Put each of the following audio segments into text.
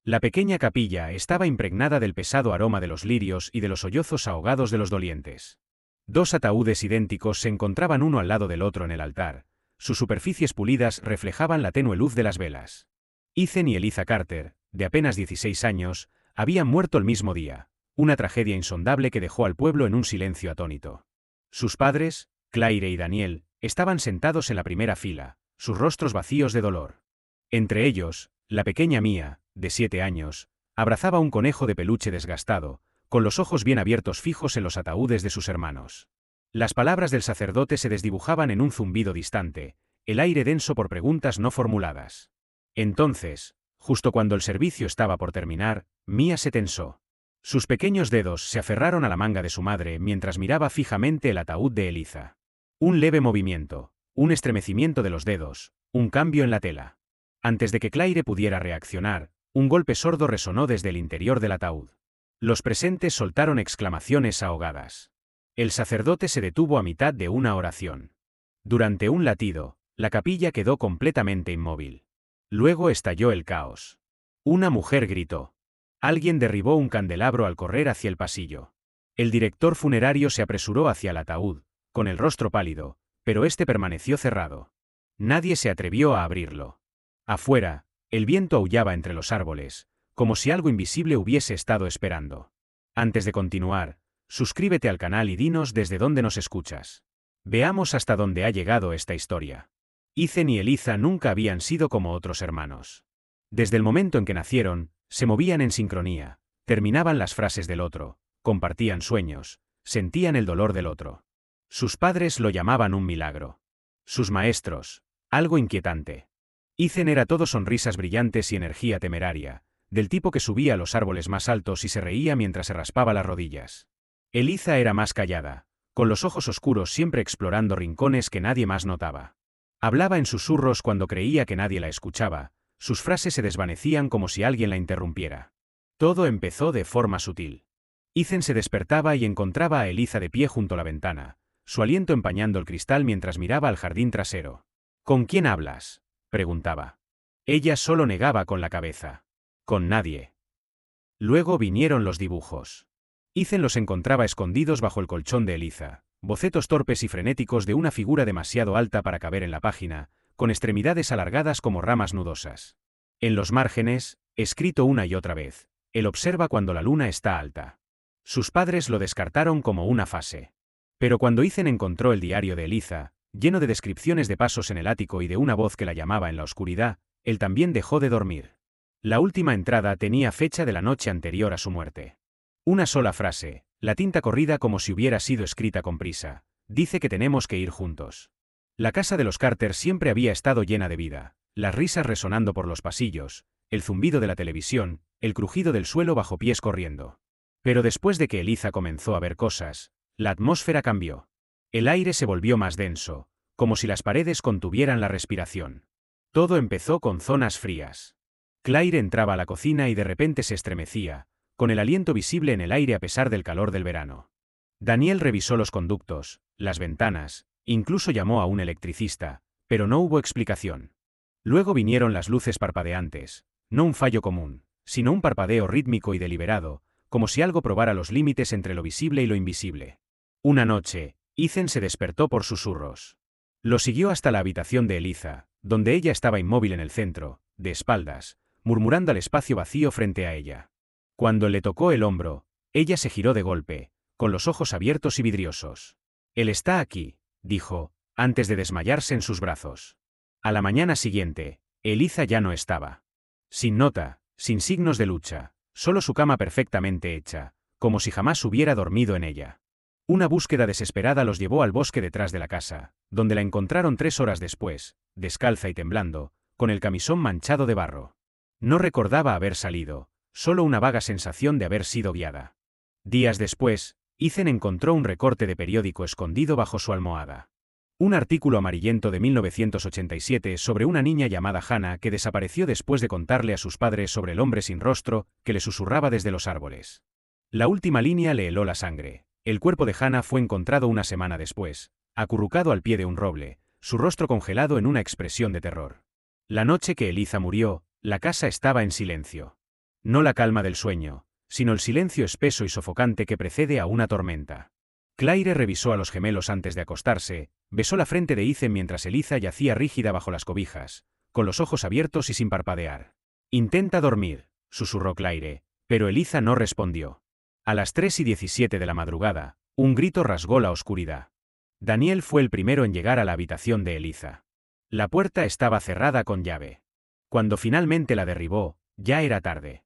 La pequeña capilla estaba impregnada del pesado aroma de los lirios y de los sollozos ahogados de los dolientes. Dos ataúdes idénticos se encontraban uno al lado del otro en el altar. Sus superficies pulidas reflejaban la tenue luz de las velas. Ethan y Eliza Carter, de apenas 16 años, habían muerto el mismo día, una tragedia insondable que dejó al pueblo en un silencio atónito. Sus padres, Claire y Daniel, estaban sentados en la primera fila, sus rostros vacíos de dolor. Entre ellos, la pequeña Mia, de 7 años, abrazaba un conejo de peluche desgastado, con los ojos bien abiertos fijos en los ataúdes de sus hermanos. Las palabras del sacerdote se desdibujaban en un zumbido distante, el aire denso por preguntas no formuladas. Entonces, justo cuando el servicio estaba por terminar, Mia se tensó. Sus pequeños dedos se aferraron a la manga de su madre mientras miraba fijamente el ataúd de Eliza. Un leve movimiento, un estremecimiento de los dedos, un cambio en la tela. Antes de que Claire pudiera reaccionar, un golpe sordo resonó desde el interior del ataúd. Los presentes soltaron exclamaciones ahogadas. El sacerdote se detuvo a mitad de una oración. Durante un latido, la capilla quedó completamente inmóvil. Luego estalló el caos. Una mujer gritó. Alguien derribó un candelabro al correr hacia el pasillo. El director funerario se apresuró hacia el ataúd, con el rostro pálido, pero este permaneció cerrado. Nadie se atrevió a abrirlo. Afuera, el viento aullaba entre los árboles, como si algo invisible hubiese estado esperando. Antes de continuar, suscríbete al canal y dinos desde dónde nos escuchas. Veamos hasta dónde ha llegado esta historia. Ethan y Eliza nunca habían sido como otros hermanos. Desde el momento en que nacieron, se movían en sincronía, terminaban las frases del otro, compartían sueños, sentían el dolor del otro. Sus padres lo llamaban un milagro. Sus maestros, algo inquietante. Ethan era todo sonrisas brillantes y energía temeraria, del tipo que subía a los árboles más altos y se reía mientras se raspaba las rodillas. Eliza era más callada, con los ojos oscuros siempre explorando rincones que nadie más notaba. Hablaba en susurros cuando creía que nadie la escuchaba, sus frases se desvanecían como si alguien la interrumpiera. Todo empezó de forma sutil. Ethan se despertaba y encontraba a Eliza de pie junto a la ventana, su aliento empañando el cristal mientras miraba al jardín trasero. ¿Con quién hablas?, preguntaba. Ella solo negaba con la cabeza. Con nadie. Luego vinieron los dibujos. Ethan los encontraba escondidos bajo el colchón de Eliza, bocetos torpes y frenéticos de una figura demasiado alta para caber en la página, con extremidades alargadas como ramas nudosas. En los márgenes, escrito una y otra vez, él observa cuando la luna está alta. Sus padres lo descartaron como una fase. Pero cuando Ethan encontró el diario de Eliza, lleno de descripciones de pasos en el ático y de una voz que la llamaba en la oscuridad, él también dejó de dormir. La última entrada tenía fecha de la noche anterior a su muerte. Una sola frase, la tinta corrida como si hubiera sido escrita con prisa, dice que tenemos que ir juntos. La casa de los Carter siempre había estado llena de vida, las risas resonando por los pasillos, el zumbido de la televisión, el crujido del suelo bajo pies corriendo. Pero después de que Eliza comenzó a ver cosas, la atmósfera cambió. El aire se volvió más denso, como si las paredes contuvieran la respiración. Todo empezó con zonas frías. Claire entraba a la cocina y de repente se estremecía, con el aliento visible en el aire a pesar del calor del verano. Daniel revisó los conductos, las ventanas, incluso llamó a un electricista, pero no hubo explicación. Luego vinieron las luces parpadeantes, no un fallo común, sino un parpadeo rítmico y deliberado, como si algo probara los límites entre lo visible y lo invisible. Una noche, Ethan se despertó por susurros. Lo siguió hasta la habitación de Eliza, donde ella estaba inmóvil en el centro, de espaldas, murmurando al espacio vacío frente a ella. Cuando le tocó el hombro, ella se giró de golpe, con los ojos abiertos y vidriosos. Él está aquí, dijo, antes de desmayarse en sus brazos. A la mañana siguiente, Eliza ya no estaba. Sin nota, sin signos de lucha, solo su cama perfectamente hecha, como si jamás hubiera dormido en ella. Una búsqueda desesperada los llevó al bosque detrás de la casa, donde la encontraron 3 horas después, descalza y temblando, con el camisón manchado de barro. No recordaba haber salido, solo una vaga sensación de haber sido guiada. Días después, Ethan encontró un recorte de periódico escondido bajo su almohada. Un artículo amarillento de 1987 sobre una niña llamada Hannah que desapareció después de contarle a sus padres sobre el hombre sin rostro que le susurraba desde los árboles. La última línea le heló la sangre. El cuerpo de Hannah fue encontrado una semana después, acurrucado al pie de un roble, su rostro congelado en una expresión de terror. La noche que Eliza murió, la casa estaba en silencio. No la calma del sueño, sino el silencio espeso y sofocante que precede a una tormenta. Claire revisó a los gemelos antes de acostarse, besó la frente de Ethan mientras Eliza yacía rígida bajo las cobijas, con los ojos abiertos y sin parpadear. «Intenta dormir», susurró Claire, pero Eliza no respondió. A las 3:17 de la madrugada, un grito rasgó la oscuridad. Daniel fue el primero en llegar a la habitación de Eliza. La puerta estaba cerrada con llave. Cuando finalmente la derribó, ya era tarde.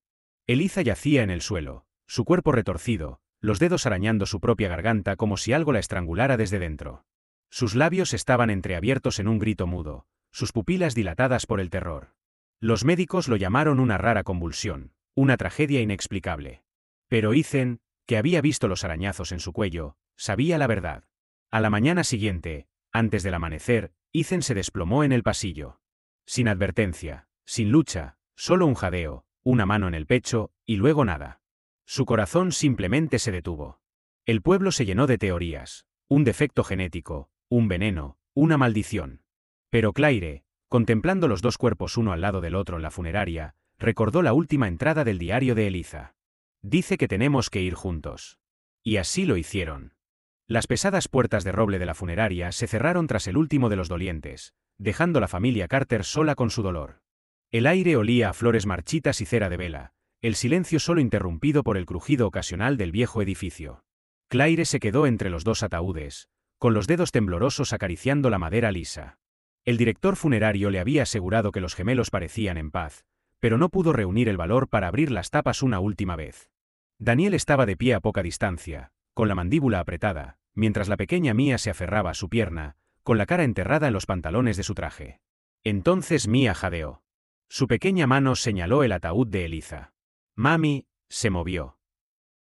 Eliza yacía en el suelo, su cuerpo retorcido, los dedos arañando su propia garganta como si algo la estrangulara desde dentro. Sus labios estaban entreabiertos en un grito mudo, sus pupilas dilatadas por el terror. Los médicos lo llamaron una rara convulsión, una tragedia inexplicable. Pero Ethan, que había visto los arañazos en su cuello, sabía la verdad. A la mañana siguiente, antes del amanecer, Ethan se desplomó en el pasillo. Sin advertencia, sin lucha, solo un jadeo, una mano en el pecho, y luego nada. Su corazón simplemente se detuvo. El pueblo se llenó de teorías, un defecto genético, un veneno, una maldición. Pero Claire, contemplando los dos cuerpos uno al lado del otro en la funeraria, recordó la última entrada del diario de Eliza. Dice que tenemos que ir juntos. Y así lo hicieron. Las pesadas puertas de roble de la funeraria se cerraron tras el último de los dolientes, dejando a la familia Carter sola con su dolor. El aire olía a flores marchitas y cera de vela, el silencio solo interrumpido por el crujido ocasional del viejo edificio. Claire se quedó entre los dos ataúdes, con los dedos temblorosos acariciando la madera lisa. El director funerario le había asegurado que los gemelos parecían en paz, pero no pudo reunir el valor para abrir las tapas una última vez. Daniel estaba de pie a poca distancia, con la mandíbula apretada, mientras la pequeña Mia se aferraba a su pierna, con la cara enterrada en los pantalones de su traje. Entonces Mia jadeó. Su pequeña mano señaló el ataúd de Eliza. Mami, se movió.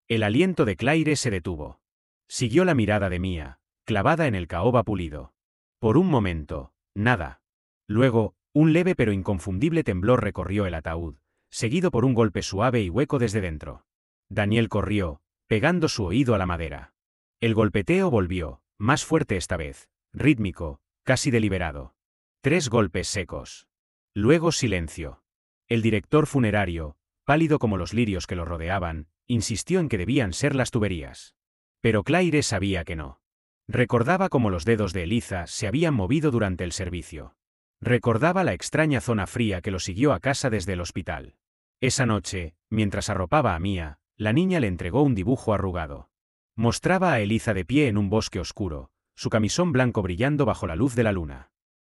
El aliento de Claire se detuvo. Siguió la mirada de Mia, clavada en el caoba pulido. Por un momento, nada. Luego, un leve pero inconfundible temblor recorrió el ataúd, seguido por un golpe suave y hueco desde dentro. Daniel corrió, pegando su oído a la madera. El golpeteo volvió, más fuerte esta vez, rítmico, casi deliberado. 3 golpes secos. Luego silencio. El director funerario, pálido como los lirios que lo rodeaban, insistió en que debían ser las tuberías. Pero Claire sabía que no. Recordaba cómo los dedos de Eliza se habían movido durante el servicio. Recordaba la extraña zona fría que lo siguió a casa desde el hospital. Esa noche, mientras arropaba a Mia, la niña le entregó un dibujo arrugado. Mostraba a Eliza de pie en un bosque oscuro, su camisón blanco brillando bajo la luz de la luna.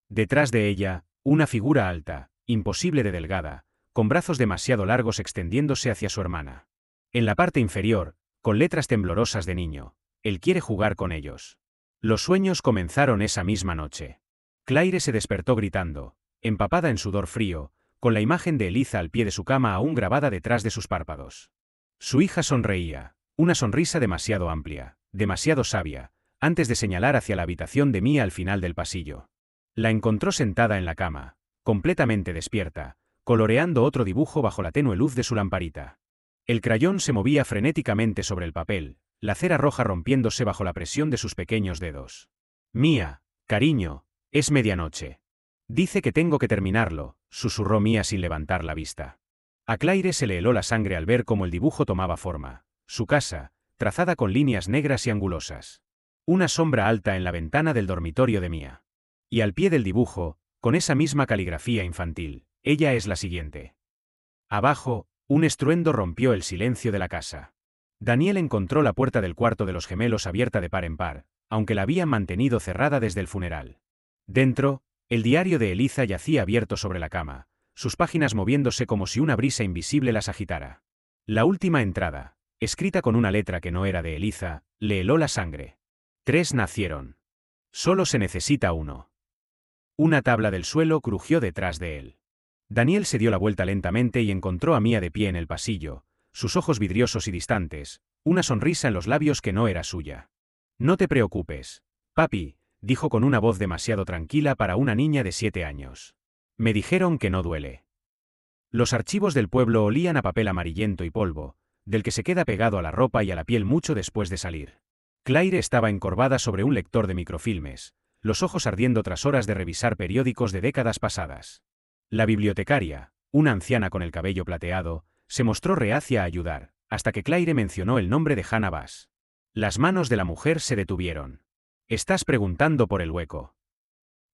Detrás de ella, una figura alta, imposible de delgada, con brazos demasiado largos extendiéndose hacia su hermana. En la parte inferior, con letras temblorosas de niño, él quiere jugar con ellos. Los sueños comenzaron esa misma noche. Claire se despertó gritando, empapada en sudor frío, con la imagen de Eliza al pie de su cama aún grabada detrás de sus párpados. Su hija sonreía, una sonrisa demasiado amplia, demasiado sabia, antes de señalar hacia la habitación de Mia al final del pasillo. La encontró sentada en la cama, completamente despierta, coloreando otro dibujo bajo la tenue luz de su lamparita. El crayón se movía frenéticamente sobre el papel, la cera roja rompiéndose bajo la presión de sus pequeños dedos. Mia, cariño, es medianoche. Dice que tengo que terminarlo, susurró Mia sin levantar la vista. A Claire se le heló la sangre al ver cómo el dibujo tomaba forma, su casa, trazada con líneas negras y angulosas. Una sombra alta en la ventana del dormitorio de Mia. Y al pie del dibujo, con esa misma caligrafía infantil, ella es la siguiente. Abajo, un estruendo rompió el silencio de la casa. Daniel encontró la puerta del cuarto de los gemelos abierta de par en par, aunque la habían mantenido cerrada desde el funeral. Dentro, el diario de Eliza yacía abierto sobre la cama, sus páginas moviéndose como si una brisa invisible las agitara. La última entrada, escrita con una letra que no era de Eliza, le heló la sangre. 3 nacieron. Solo se necesita uno. Una tabla del suelo crujió detrás de él. Daniel se dio la vuelta lentamente y encontró a Mia de pie en el pasillo, sus ojos vidriosos y distantes, una sonrisa en los labios que no era suya. No te preocupes, papi, dijo con una voz demasiado tranquila para una niña de 7 años. Me dijeron que no duele. Los archivos del pueblo olían a papel amarillento y polvo, del que se queda pegado a la ropa y a la piel mucho después de salir. Claire estaba encorvada sobre un lector de microfilmes, los ojos ardiendo tras horas de revisar periódicos de décadas pasadas. La bibliotecaria, una anciana con el cabello plateado, se mostró reacia a ayudar, hasta que Claire mencionó el nombre de Hannah Bass. Las manos de la mujer se detuvieron. «Estás preguntando por el hueco».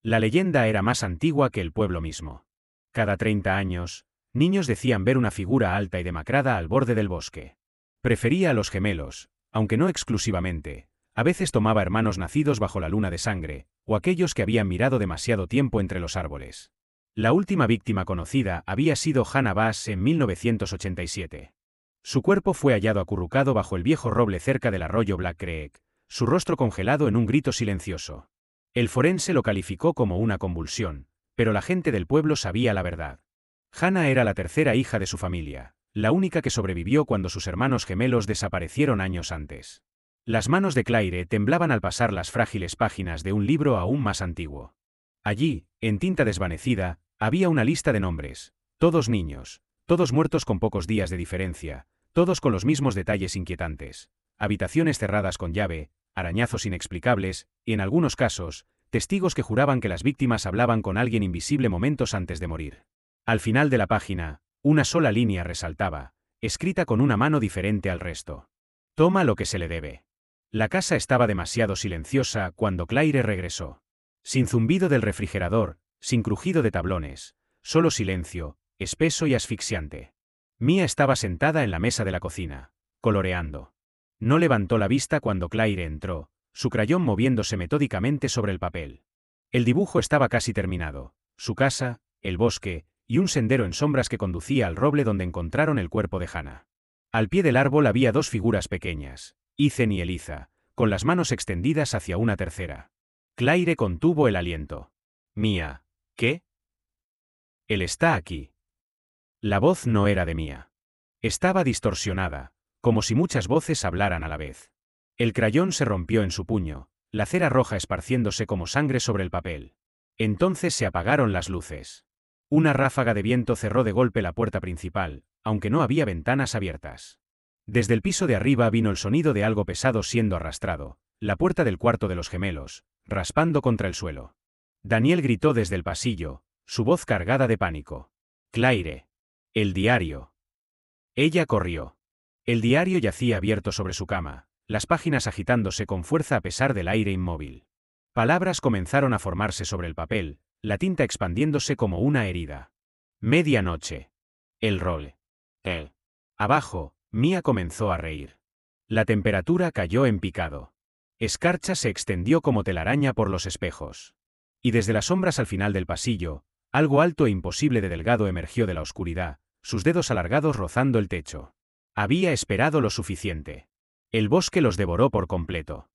La leyenda era más antigua que el pueblo mismo. Cada 30 años, niños decían ver una figura alta y demacrada al borde del bosque. Prefería a los gemelos, aunque no exclusivamente. A veces tomaba hermanos nacidos bajo la luna de sangre, o aquellos que habían mirado demasiado tiempo entre los árboles. La última víctima conocida había sido Hannah Bass en 1987. Su cuerpo fue hallado acurrucado bajo el viejo roble cerca del arroyo Black Creek, su rostro congelado en un grito silencioso. El forense lo calificó como una convulsión, pero la gente del pueblo sabía la verdad. Hannah era la tercera hija de su familia, la única que sobrevivió cuando sus hermanos gemelos desaparecieron años antes. Las manos de Claire temblaban al pasar las frágiles páginas de un libro aún más antiguo. Allí, en tinta desvanecida, había una lista de nombres, todos niños, todos muertos con pocos días de diferencia, todos con los mismos detalles inquietantes, habitaciones cerradas con llave, arañazos inexplicables, y en algunos casos, testigos que juraban que las víctimas hablaban con alguien invisible momentos antes de morir. Al final de la página, una sola línea resaltaba, escrita con una mano diferente al resto. Toma lo que se le debe. La casa estaba demasiado silenciosa cuando Claire regresó. Sin zumbido del refrigerador, sin crujido de tablones, solo silencio, espeso y asfixiante. Mia estaba sentada en la mesa de la cocina, coloreando. No levantó la vista cuando Claire entró, su crayón moviéndose metódicamente sobre el papel. El dibujo estaba casi terminado, su casa, el bosque, y un sendero en sombras que conducía al roble donde encontraron el cuerpo de Hannah. Al pie del árbol había dos figuras pequeñas, Ethan y Eliza, con las manos extendidas hacia una tercera. Claire contuvo el aliento. Mia, ¿qué? Él está aquí. La voz no era de Mia. Estaba distorsionada, como si muchas voces hablaran a la vez. El crayón se rompió en su puño, la cera roja esparciéndose como sangre sobre el papel. Entonces se apagaron las luces. Una ráfaga de viento cerró de golpe la puerta principal, aunque no había ventanas abiertas. Desde el piso de arriba vino el sonido de algo pesado siendo arrastrado, la puerta del cuarto de los gemelos, raspando contra el suelo. Daniel gritó desde el pasillo, su voz cargada de pánico. Claire. El diario. Ella corrió. El diario yacía abierto sobre su cama, las páginas agitándose con fuerza a pesar del aire inmóvil. Palabras comenzaron a formarse sobre el papel, la tinta expandiéndose como una herida. Medianoche. El rol. Abajo, Mia comenzó a reír. La temperatura cayó en picado. Escarcha se extendió como telaraña por los espejos. Y desde las sombras al final del pasillo, algo alto e imposible de delgado emergió de la oscuridad, sus dedos alargados rozando el techo. Había esperado lo suficiente. El bosque los devoró por completo.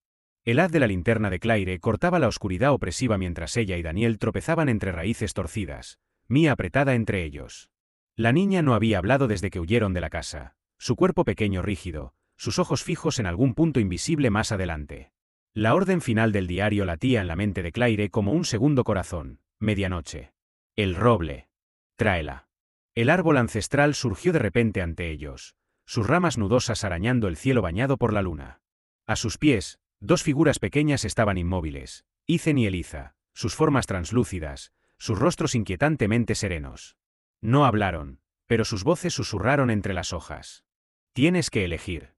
El haz de la linterna de Claire cortaba la oscuridad opresiva mientras ella y Daniel tropezaban entre raíces torcidas, Mia apretada entre ellos. La niña no había hablado desde que huyeron de la casa, su cuerpo pequeño rígido, sus ojos fijos en algún punto invisible más adelante. La orden final del diario latía en la mente de Claire como un segundo corazón. Medianoche. El roble. Tráela. El árbol ancestral surgió de repente ante ellos, sus ramas nudosas arañando el cielo bañado por la luna. A sus pies, dos figuras pequeñas estaban inmóviles, Ethan y Eliza, sus formas translúcidas, sus rostros inquietantemente serenos. No hablaron, pero sus voces susurraron entre las hojas. Tienes que elegir.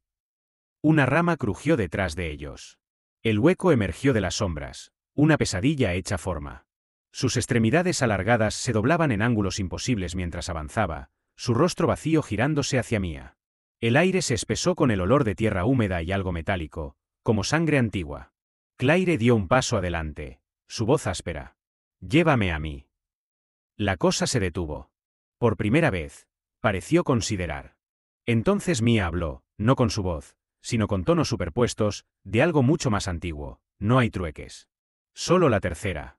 Una rama crujió detrás de ellos. El hueco emergió de las sombras, una pesadilla hecha forma. Sus extremidades alargadas se doblaban en ángulos imposibles mientras avanzaba, su rostro vacío girándose hacia Mia. El aire se espesó con el olor de tierra húmeda y algo metálico, como sangre antigua. Claire dio un paso adelante, su voz áspera. Llévame a mí. La cosa se detuvo. Por primera vez, pareció considerar. Entonces Mia habló, no con su voz, sino con tonos superpuestos, de algo mucho más antiguo. No hay trueques. Solo la tercera.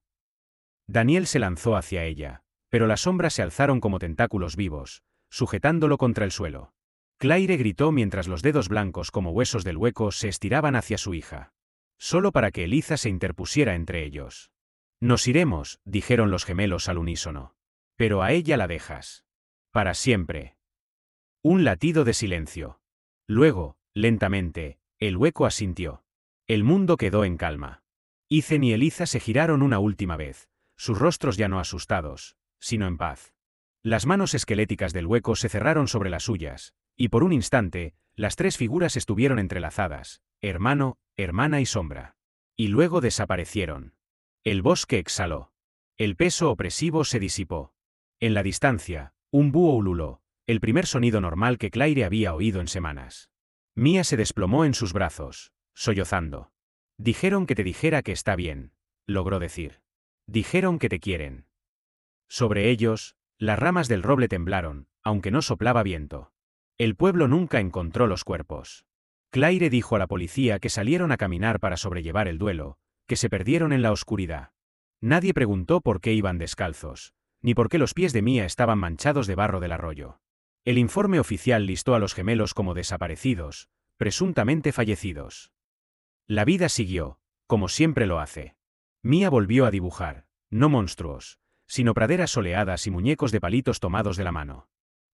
Daniel se lanzó hacia ella, pero las sombras se alzaron como tentáculos vivos, sujetándolo contra el suelo. Claire gritó mientras los dedos blancos como huesos del hueco se estiraban hacia su hija. Solo para que Eliza se interpusiera entre ellos. Nos iremos, dijeron los gemelos al unísono. Pero a ella la dejas. Para siempre. Un latido de silencio. Luego, lentamente, el hueco asintió. El mundo quedó en calma. Ethan y Eliza se giraron una última vez, sus rostros ya no asustados, sino en paz. Las manos esqueléticas del hueco se cerraron sobre las suyas, y por un instante, las tres figuras estuvieron entrelazadas, hermano, hermana y sombra. Y luego desaparecieron. El bosque exhaló. El peso opresivo se disipó. En la distancia, un búho ululó, el primer sonido normal que Claire había oído en semanas. Mia se desplomó en sus brazos, sollozando. Dijeron que te dijera que está bien, logró decir. Dijeron que te quieren. Sobre ellos, las ramas del roble temblaron, aunque no soplaba viento. El pueblo nunca encontró los cuerpos. Claire dijo a la policía que salieron a caminar para sobrellevar el duelo, que se perdieron en la oscuridad. Nadie preguntó por qué iban descalzos, ni por qué los pies de Mia estaban manchados de barro del arroyo. El informe oficial listó a los gemelos como desaparecidos, presuntamente fallecidos. La vida siguió, como siempre lo hace. Mia volvió a dibujar, no monstruos, sino praderas soleadas y muñecos de palitos tomados de la mano.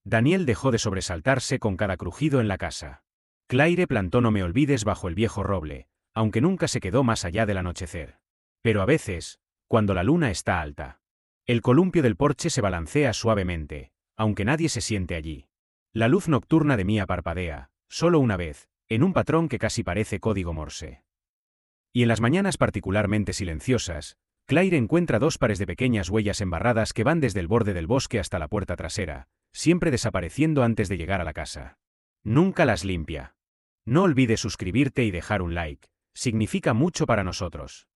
Daniel dejó de sobresaltarse con cada crujido en la casa. Claire plantó No me olvides bajo el viejo roble, aunque nunca se quedó más allá del anochecer. Pero a veces, cuando la luna está alta, el columpio del porche se balancea suavemente, aunque nadie se siente allí. La luz nocturna de Mia parpadea, solo una vez, en un patrón que casi parece código Morse. Y en las mañanas particularmente silenciosas, Claire encuentra dos pares de pequeñas huellas embarradas que van desde el borde del bosque hasta la puerta trasera, siempre desapareciendo antes de llegar a la casa. Nunca las limpia. No olvides suscribirte y dejar un like, significa mucho para nosotros.